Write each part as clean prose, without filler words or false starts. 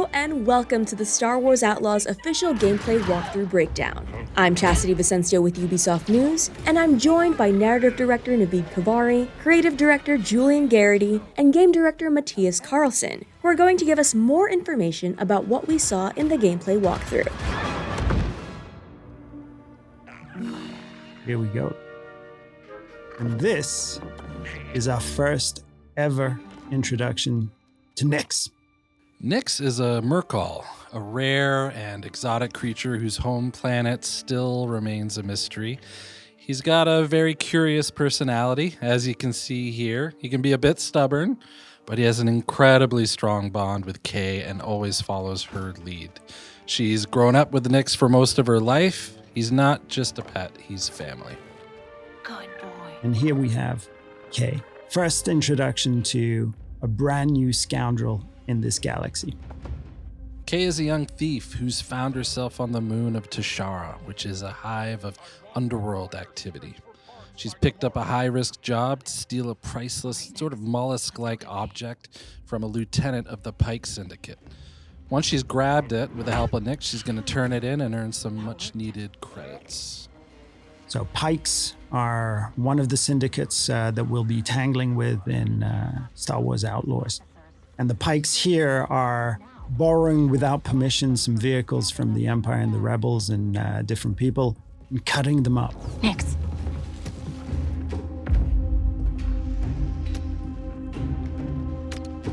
Hello and welcome to the Star Wars Outlaws official gameplay walkthrough breakdown. I'm Chastity Vicencio with Ubisoft News, and I'm joined by Narrative Director Navid Khavari, Creative Director Julian Gerighty, and Game Director Mathias Karlson, who are going to give us more information about what we saw in the gameplay walkthrough. Here we go. And this is our first ever introduction to Nyx. Nyx is a Merkal, a rare and exotic creature whose home planet still remains a mystery. He's got a very curious personality, as you can see here. He can be a bit stubborn, but he has an incredibly strong bond with Kay and always follows her lead. She's grown up with Nyx for most of her life. He's not just a pet, he's family. Good boy. And here we have Kay. First introduction to a brand new scoundrel in this galaxy. Kay is a young thief who's found herself on the moon of Tashara, which is a hive of underworld activity. She's picked up a high-risk job to steal a priceless, sort of mollusk-like object from a lieutenant of the Pike Syndicate. Once she's grabbed it, with the help of Nyx, she's going to turn it in and earn some much-needed credits. So Pikes are one of the syndicates that we'll be tangling with in Star Wars Outlaws. And the Pikes here are borrowing without permission some vehicles from the Empire and the Rebels and different people and cutting them up. Nyx.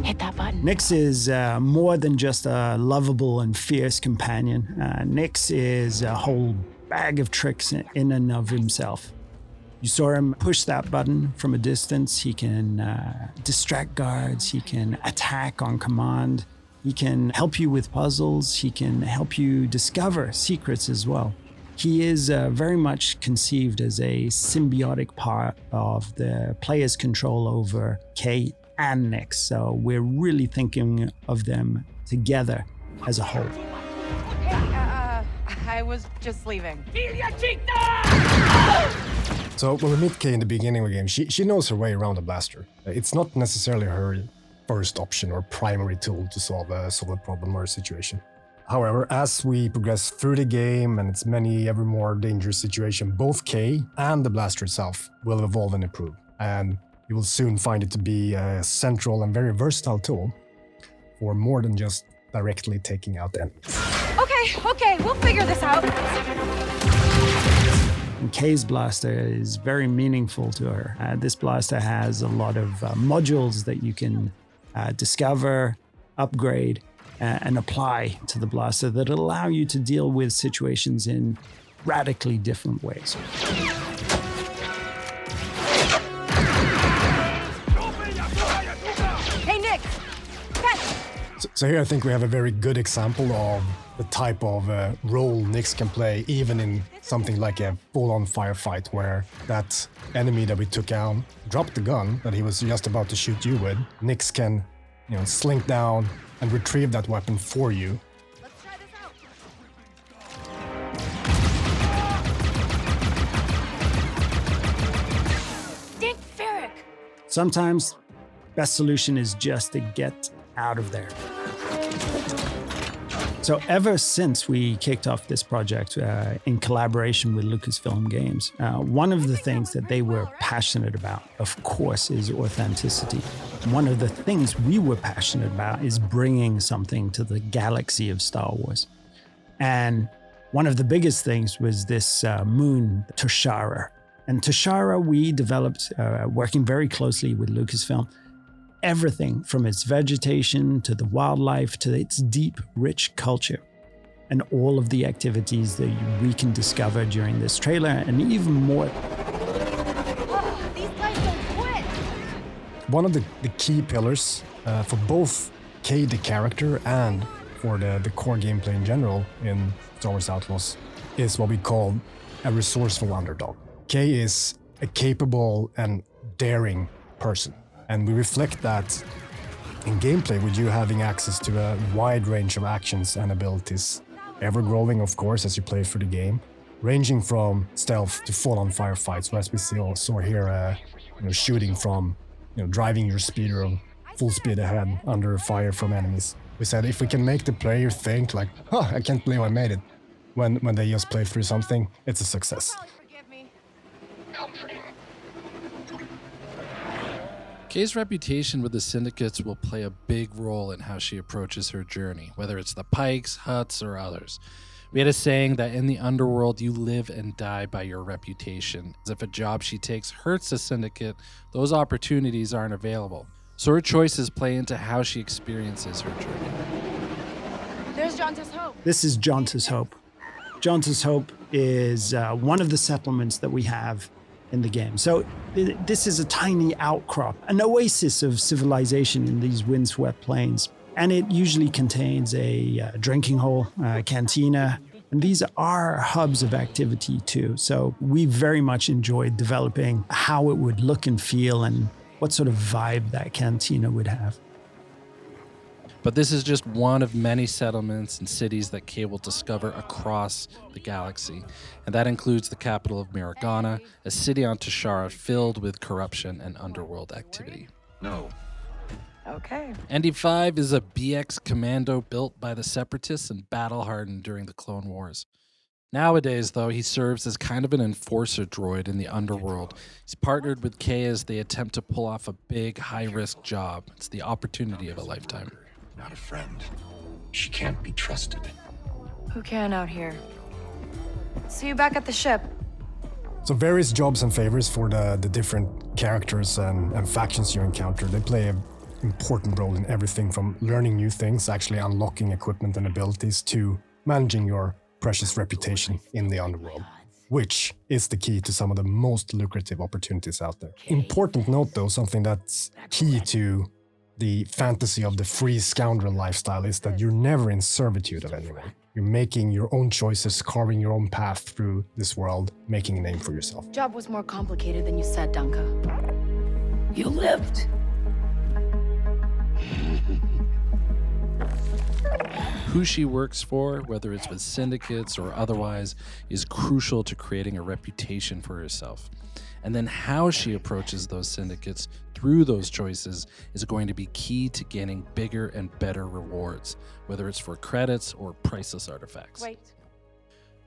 Hit that button. Nyx is more than just a lovable and fierce companion. Nyx is a whole bag of tricks in and of himself. You saw him push that button from a distance. He can distract guards. He can attack on command. He can help you with puzzles. He can help you discover secrets as well. He is very much conceived as a symbiotic part of the player's control over Kay and Nyx. So we're really thinking of them together as a whole. I was just leaving. So when we meet Kay in the beginning of the game, she knows her way around the blaster. It's not necessarily her first option or primary tool to solve a problem or a situation. However, as we progress through the game and its many ever more dangerous situations, both Kay and the blaster itself will evolve and improve. And you will soon find it to be a central and very versatile tool for more than just directly taking out enemies. Okay, we'll figure this out. And Kay's blaster is very meaningful to her. This blaster has a lot of modules that you can discover, upgrade, and apply to the blaster that allow you to deal with situations in radically different ways. Hey, Nyx! So here I think we have a very good example of the type of role Nyx can play, even in something like a full-on firefight, where that enemy that we took out dropped the gun that he was just about to shoot you with. Nyx can, slink down and retrieve that weapon for you. Let's try this out. Dink Ferric! Sometimes, best solution is just to get out of there. So ever since we kicked off this project in collaboration with Lucasfilm Games, one of the things that they were passionate about, of course, is authenticity. One of the things we were passionate about is bringing something to the galaxy of Star Wars. And one of the biggest things was this moon, Tashara. And Tashara we developed working very closely with Lucasfilm. Everything from its vegetation to the wildlife to its deep, rich culture, and all of the activities that we can discover during this trailer, and even more. These guys don't quit! One of the key pillars for both Kay the character and for the core gameplay in general in Star Wars Outlaws is what we call a resourceful underdog. Kay is a capable and daring person. And we reflect that in gameplay with you having access to a wide range of actions and abilities, ever growing, of course, as you play through the game, ranging from stealth to full-on firefights. So as we saw here, shooting from, driving your speeder full speed ahead under fire from enemies, We said if we can make the player think like, oh, I can't believe I made it, when they just play through something, it's a success. Forgive me. Kay's reputation with the syndicates will play a big role in how she approaches her journey, whether it's the Pikes, Hutts, or others. We had a saying that in the underworld, you live and die by your reputation. As if a job she takes hurts a syndicate, those opportunities aren't available. So her choices play into how she experiences her journey. There's Jonta's Hope. This is Jonta's Hope. Jonta's Hope is one of the settlements that we have in the game. So this is a tiny outcrop, an oasis of civilization in these windswept plains. And it usually contains a drinking hole, a cantina, and these are hubs of activity too. So we very much enjoyed developing how it would look and feel and what sort of vibe that cantina would have. But this is just one of many settlements and cities that Kay will discover across the galaxy. And that includes the capital of Miragana, a city on Tashara filled with corruption and underworld activity. No. Okay. ND5 is a BX commando built by the Separatists and battle-hardened during the Clone Wars. Nowadays, though, he serves as kind of an enforcer droid in the underworld. He's partnered with Kay as they attempt to pull off a big, high-risk job. It's the opportunity of a lifetime. Not a friend. She can't be trusted. Who can out here? See you back at the ship. So various jobs and favors for the different characters and factions you encounter. They play an important role in everything from learning new things, actually unlocking equipment and abilities, to managing your precious reputation in the underworld, which is the key to some of the most lucrative opportunities out there. Important note though, something that's key to the fantasy of the free scoundrel lifestyle is that you're never in servitude of anyone. You're making your own choices, carving your own path through this world, making a name for yourself. Job was more complicated than you said, Danka. You lived. Who she works for, whether it's with syndicates or otherwise, is crucial to creating a reputation for herself. And then how she approaches those syndicates through those choices is going to be key to gaining bigger and better rewards, whether it's for credits or priceless artifacts. Wait.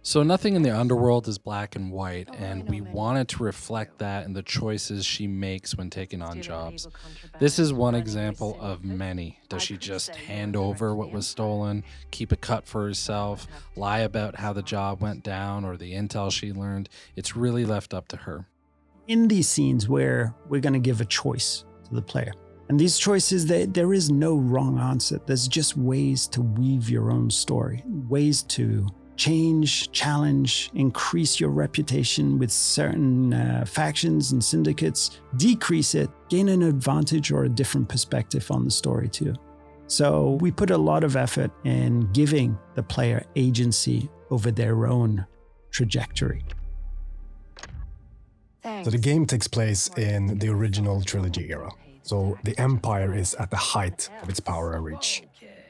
So nothing in the underworld is black and white, and we wanted to reflect that in the choices she makes when taking on jobs. This is one example of many. Does she just hand over what was stolen, keep a cut for herself, lie about how the job went down or the intel she learned? It's really left up to her. In these scenes where we're going to give a choice to the player, and these choices, there is no wrong answer. There's just ways to weave your own story, ways to change, challenge, increase your reputation with certain factions and syndicates, decrease it, gain an advantage or a different perspective on the story too. So we put a lot of effort in giving the player agency over their own trajectory. Thanks. So the game takes place in the original trilogy era. So the Empire is at the height of its power and reach.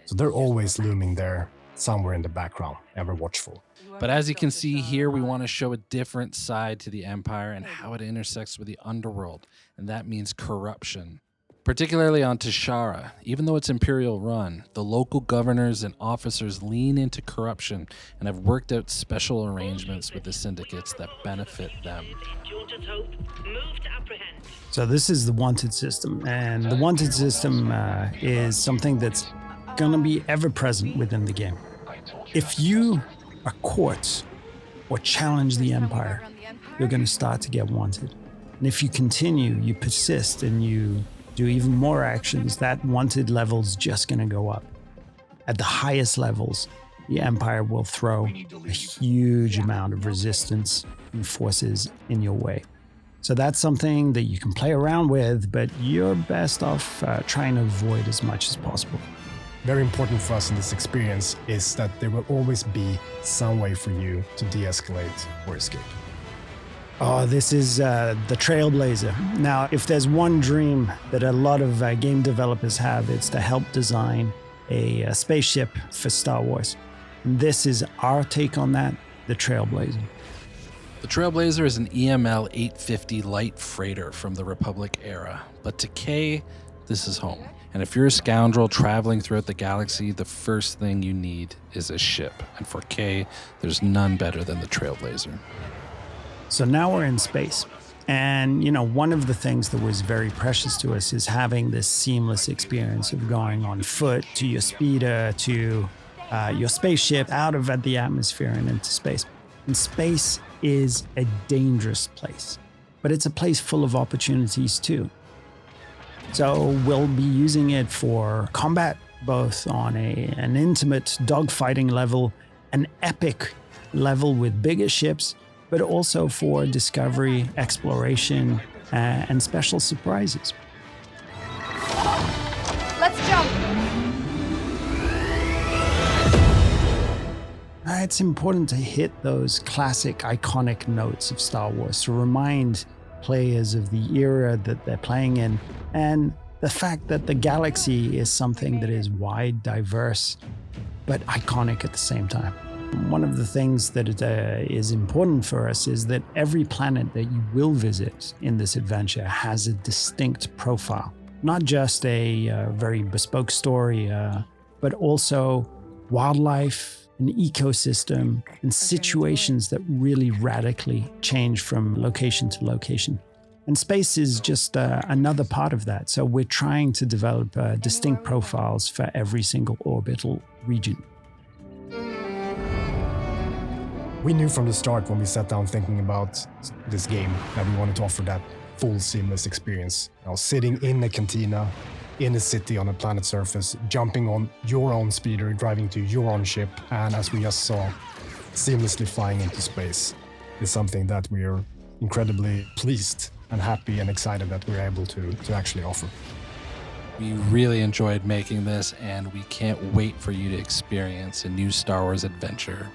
So they're always looming there, somewhere in the background, ever watchful. But as you can see here, we want to show a different side to the Empire and how it intersects with the underworld, and that means corruption. Particularly on Tashara, even though it's Imperial run, the local governors and officers lean into corruption and have worked out special arrangements with the syndicates that benefit them. So this is the wanted system, and the wanted system is something that's going to be ever present within the game. If you are caught or challenge the Empire, you're going to start to get wanted. And if you continue, you persist, and you do even more actions, that wanted level's just going to go up. At the highest levels, the Empire will throw a huge amount of resistance and forces in your way. So that's something that you can play around with, but you're best off trying to avoid as much as possible. Very important for us in this experience is that there will always be some way for you to de-escalate or escape. Oh, this is the Trailblazer. Now, if there's one dream that a lot of game developers have, it's to help design a spaceship for Star Wars. And this is our take on that, the Trailblazer. The Trailblazer is an EML 850 light freighter from the Republic era, but to Kay, this is home. And if you're a scoundrel traveling throughout the galaxy, the first thing you need is a ship. And for Kay, there's none better than the Trailblazer. So now we're in space. And, one of the things that was very precious to us is having this seamless experience of going on foot to your speeder, to your spaceship, out of the atmosphere and into space. And space is a dangerous place, but it's a place full of opportunities too. So we'll be using it for combat, both on an intimate dogfighting level, an epic level with bigger ships, but also for discovery, exploration, and special surprises. Let's jump! It's important to hit those classic, iconic notes of Star Wars to remind players of the era that they're playing in, and the fact that the galaxy is something that is wide, diverse, but iconic at the same time. One of the things that is important for us is that every planet that you will visit in this adventure has a distinct profile, not just a very bespoke story, but also wildlife, an ecosystem, and situations that really radically change from location to location. And space is just another part of that. So we're trying to develop distinct profiles for every single orbital region. We knew from the start when we sat down thinking about this game that we wanted to offer that full seamless experience. Sitting in a cantina, in a city on a planet surface, jumping on your own speeder, driving to your own ship, and as we just saw, seamlessly flying into space is something that we are incredibly pleased and happy and excited that we're able to actually offer. We really enjoyed making this, and we can't wait for you to experience a new Star Wars adventure.